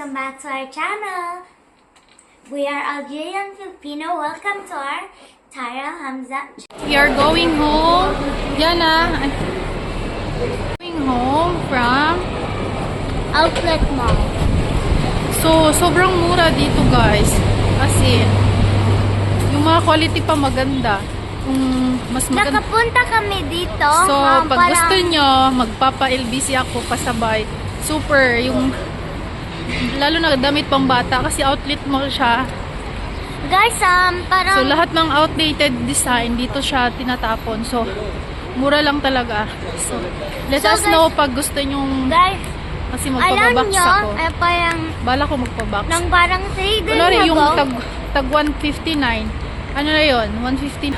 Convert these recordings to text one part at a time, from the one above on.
welcome back to our channel. We are Algerian Filipino. Welcome to our Tyra Hamza. We are going home. Yana, going home from Outlet Mall. So, sobrang mura dito guys. Kasi, yung mga quality pa maganda. Kung mas maganda. Nakapunta kami dito. So, pag gusto nyo, magpapa-LBC ako kasabay. Super, yung lalo na damit pang bata kasi outlet mall siya. Guys, parang... So, lahat ng outdated design, dito siya tinatapon. So, mura lang talaga. So, let us know pag gusto nyong... Guys, Kasi alam magpapabox nyo, ako. parang... Bala ko magpabox. Nang parang 3 days Kunwari, ago... yung tag 159. Ano na yun? 150.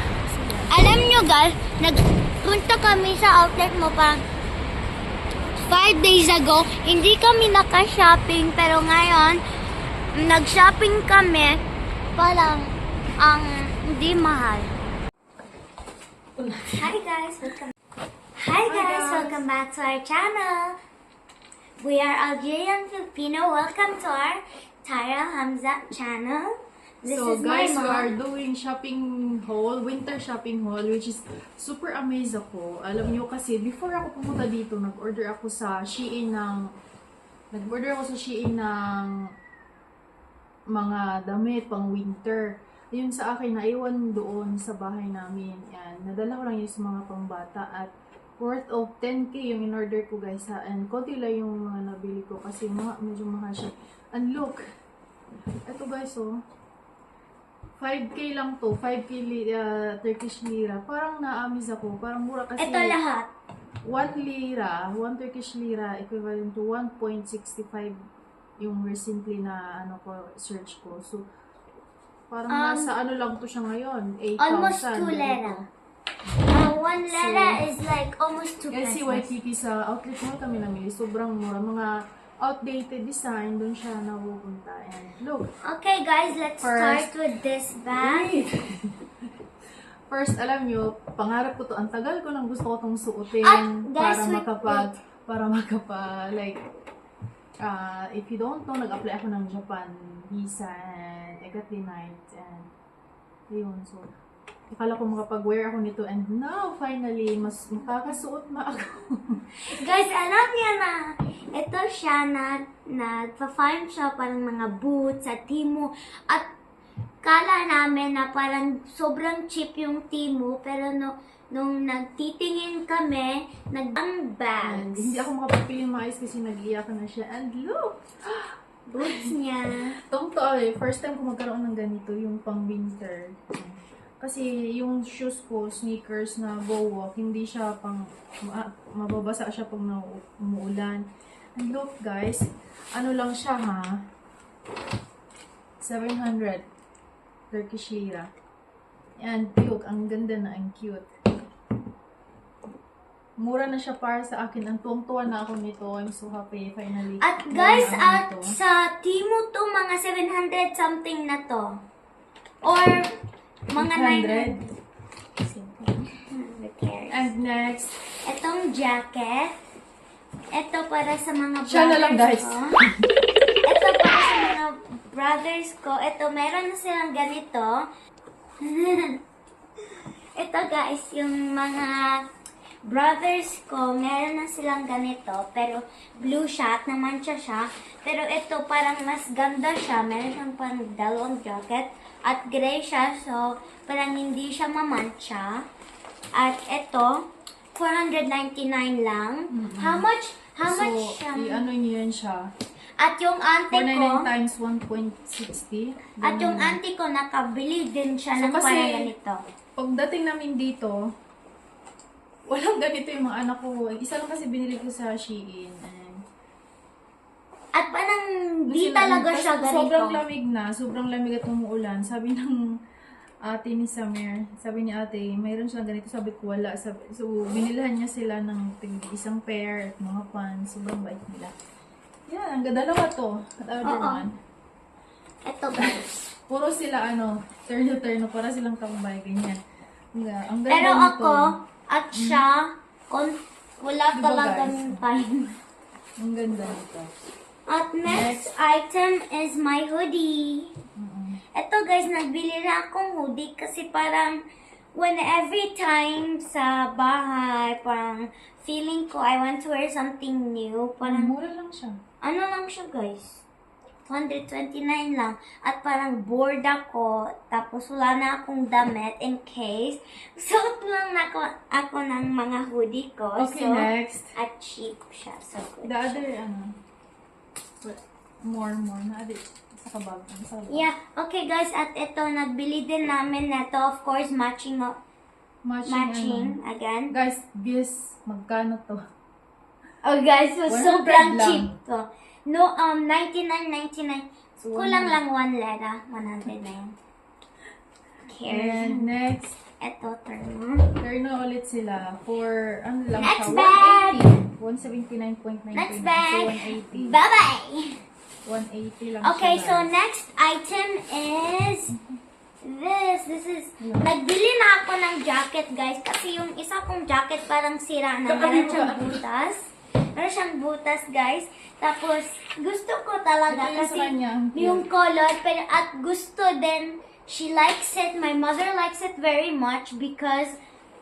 Alam nyo guys, nagpunta kami sa outlet mo parang 5 days ago. Hindi kami naka-shopping, pero ngayon, nag-shopping kami. Parang, hindi mahal. Hi guys, welcome back to our channel. We are Algerian Filipino. Welcome to our Tyra Hamza channel. This So is guys, my we mom. are doing shopping haul, winter shopping haul, which is super amazed ako. Alam niyo kasi, before ako pumunta dito, nag-order ako sa Shein ng mga damit pang winter. Yun sa akin, naiwan doon sa bahay namin. Yan, nadala ko lang yun sa mga pangbata at worth of 10k yung in-order ko guys ha. And konti lang yung mga nabili ko kasi medyo mahal siya. And look, eto guys oh. 5k lang to, 5k Turkish lira. Parang naamis ako, parang mura kasi. Ito lahat. 1 Turkish lira, equivalent to 1.65 yung recently na search ko. So, parang nasa lang to siya ngayon, 8,000. Almost 2 lira. 1 lira is like almost 2 pesos. Si YTT sa outlet mo kami namili, sobrang mura. Mga outdated design, dun siya napupunta. And look. Okay guys, let's start with this bag. First, alam nyo, pangarap ko to. Ang tagal ko nang gusto ko tong suotin guys, para like, if you don't know, nag-apply ako ng Japan visa and I got denied and yun, so akala ko makapag-wear ako nito and now, finally, mas makakasuot na ako. Guys, alam niya na, ito siya na nagpa-find siya parang mga boots sa Temu at kala namin na parang sobrang cheap yung Temu pero nung nagtitingin kami, nag-bags. Hindi ako makapagpili maayos kasi nag-iyakan na siya. And look! Boots niya. First time ko magkaroon ng ganito, yung pang winter. Kasi yung shoes ko, sneakers na go-walk, hindi siya mababasa siya pag umuulan. And look guys, ano lang siya ha? 700 Turkish lira. And look, ang ganda na, ang cute. Mura na siya para sa akin. Ang tuwang-tuwa na ako nito. I'm so happy finally. At guys, sa Temu to mga 700 something na to. Or mga 900. And next, Itong jacket. Ito para sa mga brothers siya na lang guys. ko. Ito para sa mga brothers ko. Ito, meron na silang ganito. Ito guys, yung mga brothers ko, meron na silang ganito. Pero blue siya at namansya siya. Pero ito parang mas ganda siya. Meron siyang parang dalawang jacket. At gray siya, so parang hindi siya mamantsa. At ito, 499 lang. How much? So, i-ano niyo yan siya. At yung auntie ko, 499 times 1.60. at yung auntie ko nakabili din siya ng kasi, parang ganito. Pagdating namin dito, walang ganito yung mga anak ko. Isa lang kasi binili ko sa Shein. At parang di talaga siya ganito. Sobrang lamig at umuulan. Sabi ng ate ni Samir, sabi ni ate, mayroon silang ganito. Sabi ko, wala. So, binilhan niya sila ng isang pair at mga pants. Sobrang bait nila. Yan, ang dalawa to. At other one. Ito guys. Puro sila, turno-turno, para silang tambay, ganyan. Ang ganda Pero nito. ako, at siya, wala Diba, talagang guys? time. Ang ganda nito. At next item is my hoodie. Ito guys, nagbili na akong hoodie kasi parang every time sa bahay, parang feeling ko I want to wear something new. Parang Mura lang siya. ano lang siya guys, 129 lang. At parang bored ako, tapos wala na akong damit in case. Suot lang na ako ng mga hoodie ko. Okay, so, next. at cheap siya. So good. The other, more, na sa kabag. Yeah, okay guys, at ito, nagbili din namin neto, of course, matching Matching. again. Guys, guess, magkano to? Oh guys, so 100 sobrang lang. cheap to. No, 99.99. So, Kulang lang 1 lira, 100 na yan. Cares. And next, Ito, turn. turn na ulit sila for, ano lang Next siya, bag! 179.99. Next So, bag! 180. Bye-bye! 180 lang Okay, siya, so guys. next item is this. This is, nagbili na ako ng jacket, guys. Kasi yung isa kong jacket parang sira na. Meron siyang butas. Meron siyang butas, guys. Tapos, gusto ko talaga Ito yung kasi sa kanya, ang cute. yung color. Pero at gusto din, she likes it. My mother likes it very much because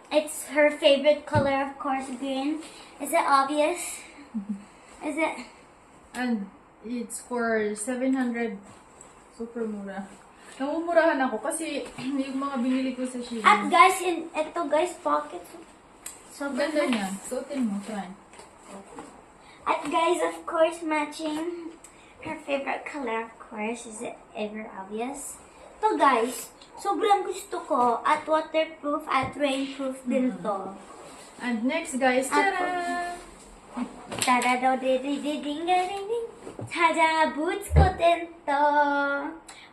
it's her favorite color, of course, green. Is it obvious? Is it? And it's for 700. Super mura. Namumurahan ako kasi yung mga binili ko sa Shein. At guys, ito guys, pocket. So Ganda niya. Suotin mo, try. At guys, of course, matching her favorite color, of course, is it ever obvious? To guys, sobrang gusto ko at waterproof at rainproof din to. And next, guys, tada! Tada daw ding ding ding ding. Tada, boots ko din to.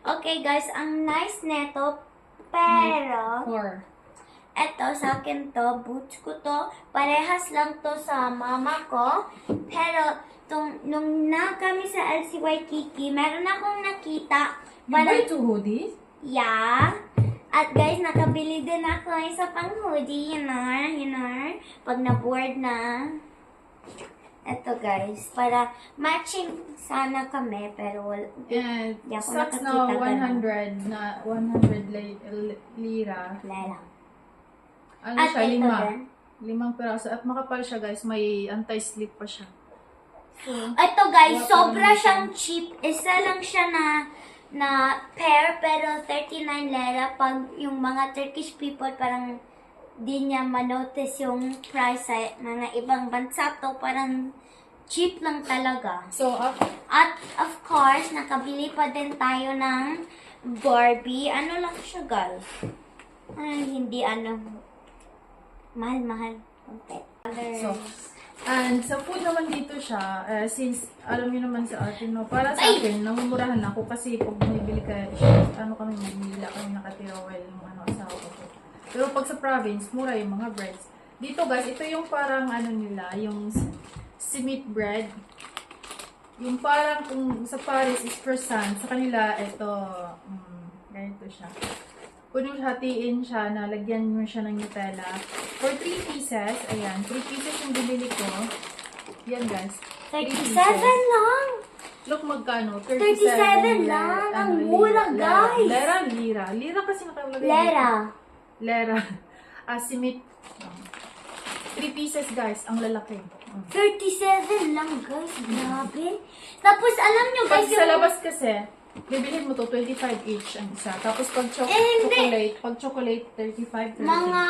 Okay guys, ang nice neto, pero Four. eto sa akin to, boots ko to. Parehas lang to sa mama ko. Pero nung na kami sa LC Waikiki, meron akong nakita. You buy two hoodies? Yeah. At guys, nakabili din ako ng isa pang hoodie, you know, pag na-board na. Eto guys, para matching sana kami, pero And Di ako socks na nakakita 100 lira. wala lang. Ano At siya? ito Lima. din. 5 piraso. At makapal siya, guys. May anti-slip pa siya. Ito guys, Wala sobra pa siyang cheap. Isa lang siya na pair, pero 39 lira. Pag yung mga Turkish people, parang di niya manotice yung price sa mga ibang bansa to. Parang cheap lang talaga. So, At of course, nakabili pa din tayo ng Barbie. Ano lang siya guys? Ay, hindi mahal-mahal. Okay. So, and sa food naman dito siya, since alam niyo naman sa atin, no, para sa Ay! akin, namumurahan ako kasi pag bumibili ka, kami magbibila kami nakatira while yung asawa ko. Pero pag sa province, mura yung mga breads. Dito guys, ito yung parang nila, yung simit bread. Yung parang kung sa Paris is croissant, sa kanila, ito, ganito siya. Kung yung hatiin siya, nalagyan mo siya ng Nutella. For 3 pieces, ayan, 3 pieces yung binili ko. Yan guys. 37 lang! Look magkano? 37 lang! Ang mura, guys! Lira. Lira kasi nakalagay. Lera. Simit. 3 pieces guys, ang lalaki. 37 lang, guys. Grabe. Tapos, alam nyo, Pag guys, sa labas kasi, bibilhin mo to 25 each ang isa. Tapos pag hindi. chocolate 35. 30. mga...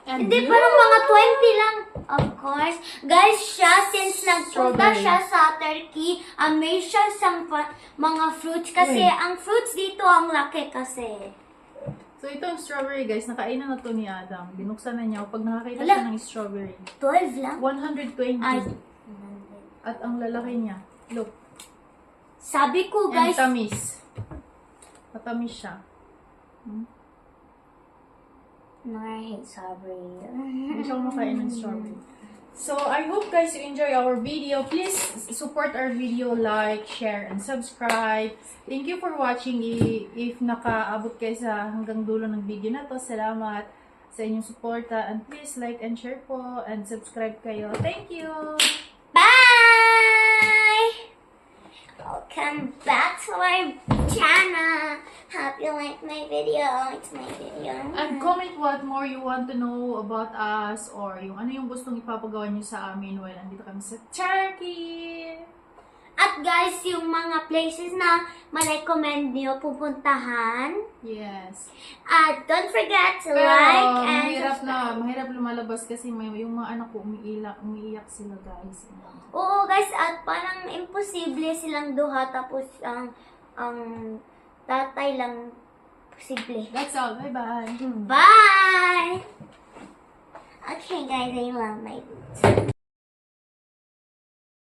And Hindi, blue. parang mga 20 lang. Of course. Guys, siya, since nagpunta Strawberry. siya sa Turkey, may siya sang mga fruits. Kasi, Wait. ang fruits dito, ang laki kasi. So ito yung strawberry guys, nakainan na to ni Adam. Binuksan na niya. Pag nakakita Wala. siya ng strawberry, 12 lang. 120. Ay. At ang lalaki niya. Look. Sabi ko, And guys, tamis. Matamis siya. no, I hate strawberry. Hindi siya kumakain ng strawberry. So, I hope guys you enjoy our video. Please support our video, like, share, and subscribe. Thank you for watching. If nakaabot kayo sa hanggang dulo ng video na to, salamat sa inyong suporta. And please like and share po and subscribe kayo. Thank you! Bye! welcome back to our channel. Hope you like my video. It's my video. And comment what more you want to know about us or yung ano yung gustong ipapagawa nyo sa amin while andito kami sa Turkey. At guys, yung mga places na ma-recommend nyo pupuntahan. Yes. At don't forget to Pero like and mahirap lumalabas kasi yung mga anak ko umiiyak sila guys. Oo guys, at parang imposible silang duha tapos ang tatay lang posible. That's all. Bye-bye. Bye! Okay guys, I love my boots.